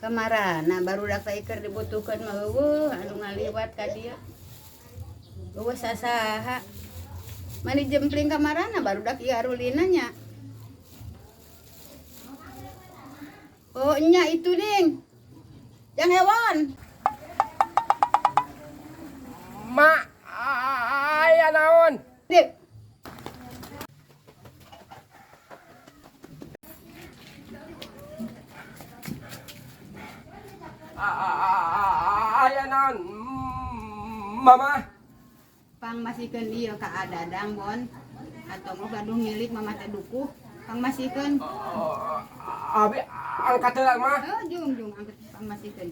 Kamarana barudak teh keur dibutuhkeun mah eueuh anu ngaliwat ka dieu. Eueuh sasaha. Mani jempling kamarana barudak ieu arulina nya. Oh nya itu ding. Yang hewan. Mak aya naon? Dik. Aya naon? Mama. Pangmasikeun ieu ka Adadang Bon. Atau mau gaduh milik mama teh dukuh. Pangmasikeun. Abi angkat heula mah. Oh jung angkat pangmasikeun.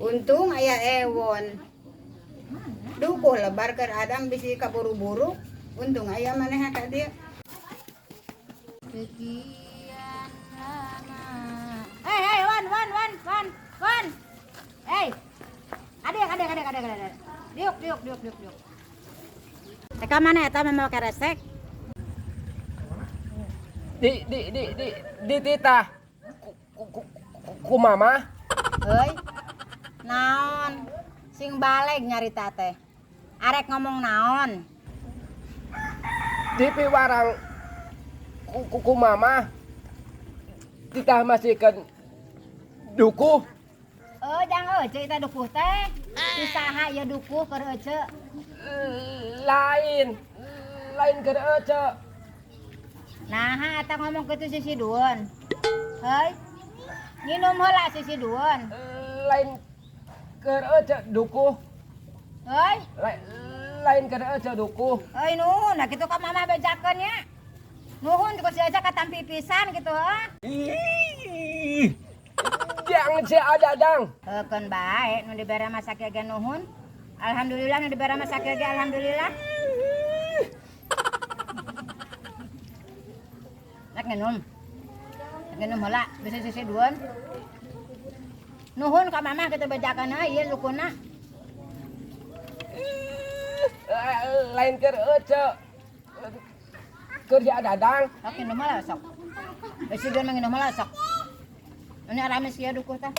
Untung aya ewon. Dukuh lebar keur Adang bisi kaburu-buru. Untung aya maneh ka dieu. Sekian lama. Hey, Wan. Hey. Adek. Diuk. Teka mana eta mau keresek? Di titah. Ku mama. Heuy. Naon? Sing baleg nyarita teh. Arek ngomong naon? Di piwarang ku mama. Titah masihkeun dukuh. Jangan ece kita dukuh teh. Usaha ya dukuh keur ece. Lain keur ece. Nah, eta ngomong kitu si Sidun. Heuy. Nginum heula si Sidun. Lain keur ece dukuh. Heuy. Lain keur ece dukuh. Heuy nuhun, nah kitu ka mama bejakeun nya. Nuhun ku si Ece katampi pisan kitu heuh. Ih. Jangan si Adadang. Heukeun bae nu dibere mah sakieu ge nuhun. Alhamdulillah nu dibere mah sakieu ge alhamdulillah. Rek nginum heula bisa sisi dueun. Nuhun ka mamah kitu bejakeun ieu lukuna. Lain keur ece. Keur si Adadang. Sok nginum heula sok. Bisi dueun nginum heula sok. Ini aramis kieu dukuh teh.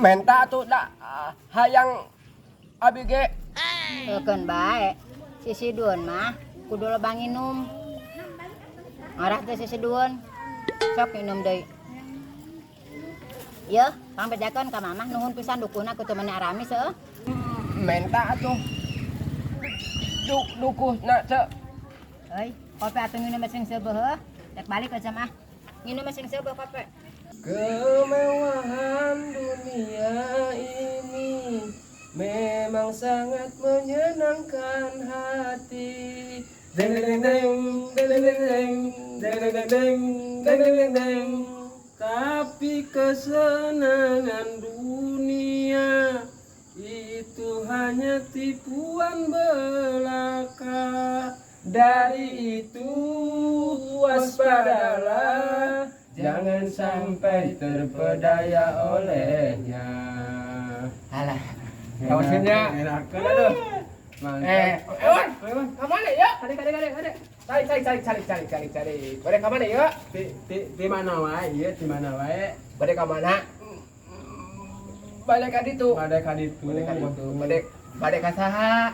Menta tuh dah hayang abi ge. Heukeun bae. Si Sidun mah kudu loba nginum. Ngarah teh si Sidun. Sok nginum deui. Yeuh, pang bejakeun ka mamah nuhun pisan dukuhna kudu meni aramis heuh. Menta tuh. Dukuh na ce. Heuy, kopi atuh nginum sing seubeuh heuh. Rek balik aja mah. Nginum sing seubeuh kopi. Kemewahan dunia ini memang sangat menyenangkan hati. Deng deng deng deng deng deng deng deng deng deng deng deng. Tapi kesenangan dunia itu hanya tipuan belaka. Dari itu waspadalah, jangan sampai terpedaya olehnya. Alah, Kawasannya enak aduh. Wan, kemana ya? Cari. Bade kemana ya? Di mana wae? Ieu di mana wae? Bade kemana? Balik ka ditu. Bade ka ditu. Bade ka saha?